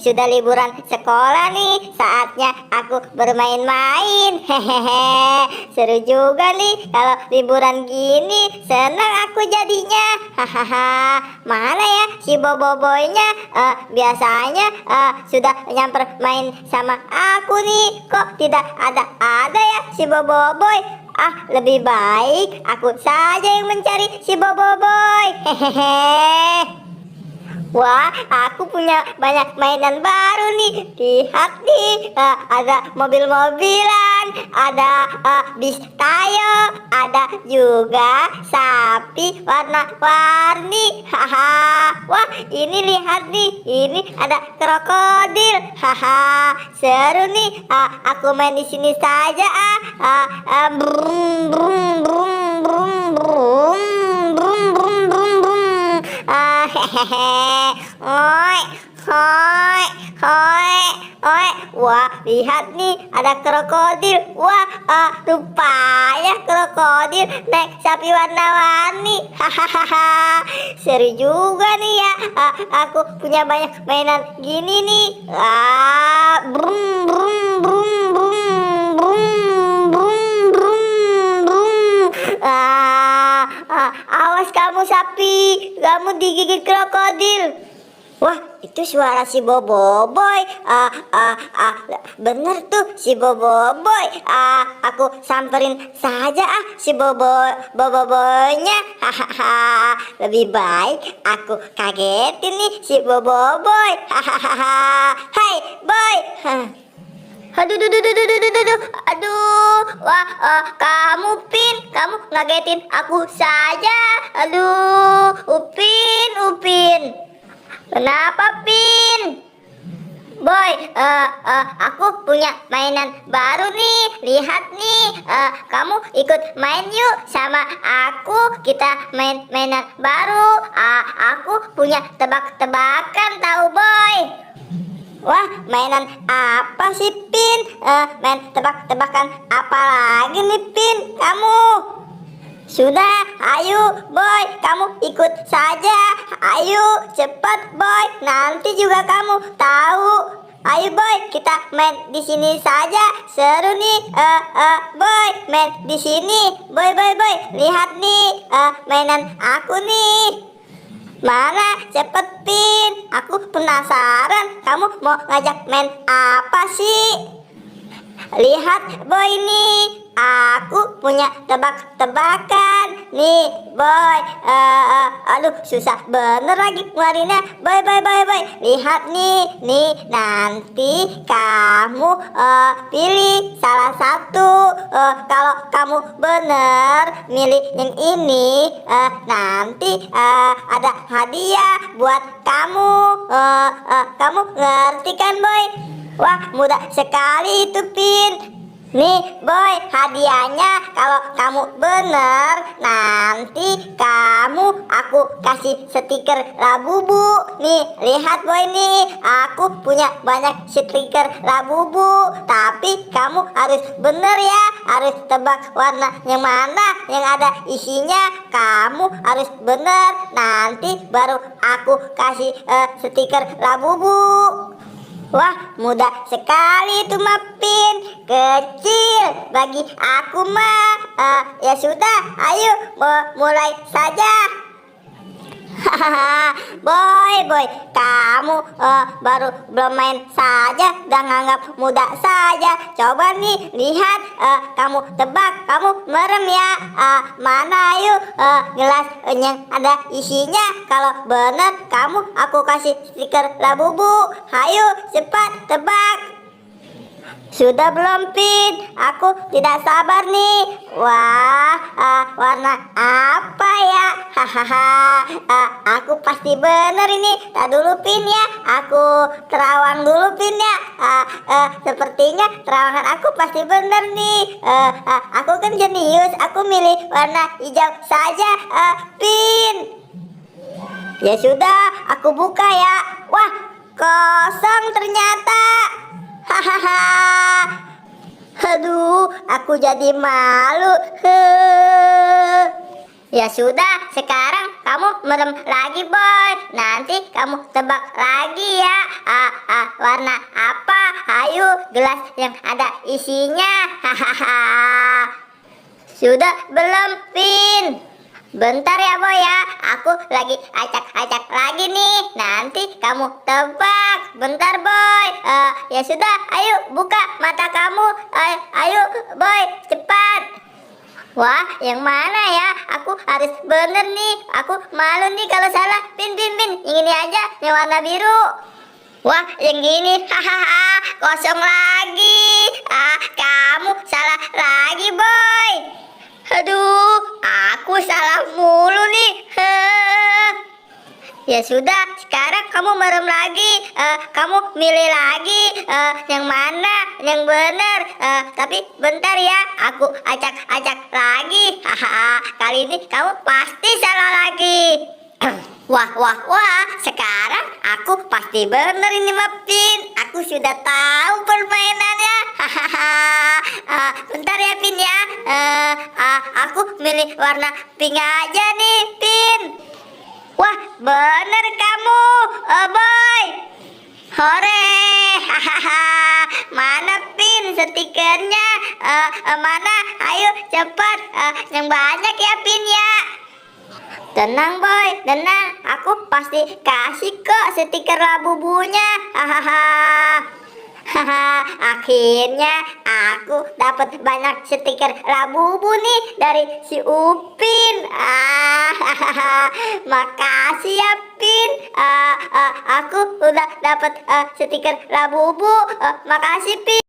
sudah liburan sekolah nih. Saatnya aku bermain-main. Hehehe. Seru juga nih kalau liburan gini. Senang aku jadinya. Hahaha. Mana ya si Boboiboynya? Biasanya sudah nyamper main sama aku nih. Kok tidak ada ya si Boboiboy? Lebih baik aku saja yang mencari si Boboiboy. Hehehe. Wah, aku punya banyak mainan baru nih. Lihat nih, ada mobil-mobilan, ada bis tayo, ada juga sapi warna-warni. Haha. Wah, ini lihat nih, ini ada krokodil. Haha, seru nih. Aku main di sini saja. Brum brum brum brum brum brum brum brum brum. Hehehe. Oi, hoi, hoi, oi. Wah, lihat nih, ada krokodil. Wah, rupanya krokodil naik sapi warna-warni. Hahaha. Seru juga nih ya. Aku punya banyak mainan gini nih. Brum brum brum brum brum brum brum brum. Awas kamu sapi, kamu digigit krokodil. Wah, itu suara si Boboiboy. Bener tuh si Boboiboy. Aku samperin saja si Boboiboynya. Hahaha. Lebih baik aku kagetin nih si Boboiboy. Hahaha. Hai boy. Aduh, wah, kamu Pin, kamu ngagetin aku saja. Aduh, Upin. Kenapa Pin? Boy, aku punya mainan baru nih. Lihat nih, kamu ikut main yuk sama aku. Kita main mainan baru. Aku punya tebak-tebakan tahu boy. Wah, mainan apa sih Pin? Main tebak-tebakan apa lagi nih Pin? Kamu sudah, ayo boy, kamu ikut saja. Ayo cepat boy, nanti juga kamu tahu. Ayo boy, kita main di sini saja. Seru nih, boy, main di sini. Boy, lihat nih, mainan aku nih. Mana cepet Pin, aku penasaran kamu mau ngajak main apa sih? Lihat boy nih, aku punya tebak-tebakan nih boy. Aduh susah bener lagi ngeluarinnya. Boy, lihat nih nanti kamu pilih salah satu. Kalau kamu bener milih yang ini, nanti ada hadiah buat kamu. Kamu ngerti kan boy? Wah, mudah sekali itu Pin. Nih boy, hadiahnya kalau kamu bener, nanti aku kasih stiker Labubu. Nih, lihat boy nih, aku punya banyak stiker Labubu. Tapi kamu harus bener ya, harus tebak warna yang mana yang ada isinya. Kamu harus bener, nanti baru aku kasih stiker Labubu. Wah, mudah sekali itu mah Pin. Kecil bagi aku mah. Ya sudah, ayo mulai saja. Hahaha. Boy, kamu baru belum main saja udah nganggap mudah saja. Coba nih lihat, kamu tebak, kamu merem ya. Mana yuk gelas yang ada isinya. Kalau benar kamu aku kasih stiker Labubu. Ayo cepat tebak. Sudah belum Pin? Aku tidak sabar nih. Wah, warna apa ya? Hahaha. Aku pasti bener ini. Tak dulu Pin ya. Aku terawang dulu Pin ya. Sepertinya terawangan aku pasti bener nih. Aku kan jenius. Aku milih warna hijau saja, Pin. Ya sudah, aku buka ya. Wah, kosong ternyata. Hahaha. Aduh, aku jadi malu. Ya sudah, sekarang kamu merem lagi, boy. Nanti kamu tebak lagi ya. Warna apa? Ayo, gelas yang ada isinya. Hahaha. Sudah belum, Pin? Bentar ya, boy ya. Aku lagi acak-acak lagi nih. Nanti kamu tebak. Bentar, boy. Ya sudah, ayo buka mata kamu. Ayo, boy, cepat. Wah, yang mana ya? Aku harus bener nih. Aku malu nih kalau salah. Pin. Yang ini aja, yang warna biru. Wah, yang ini. Hahaha, kosong lagi. Kamu salah lagi, boy. Aduh, aku salah mulu nih. Ya sudah, sekarang kamu merem lagi. Kamu milih lagi yang mana yang benar. Tapi bentar ya, aku acak-acak lagi. Haha, kali ini kamu pasti salah lagi. Wah, sekarang aku pasti benar ini, Pin. Aku sudah tahu permainannya. Hahaha. Bentar ya, Pin ya. Aku milih warna pink aja nih, Pin. Wah, bener kamu, boy. Hore, hahaha. Mana, Pin, stikernya? Mana? Ayo cepat, yang banyak ya, Pin ya. Tenang, boy, tenang. Aku pasti kasih kok stiker Labubunya. Hahaha. Akhirnya aku dapat banyak stiker Labubu nih dari si Upin. Makasih ya, Pin. Aku udah dapat stiker Labubu. Makasih, Pin.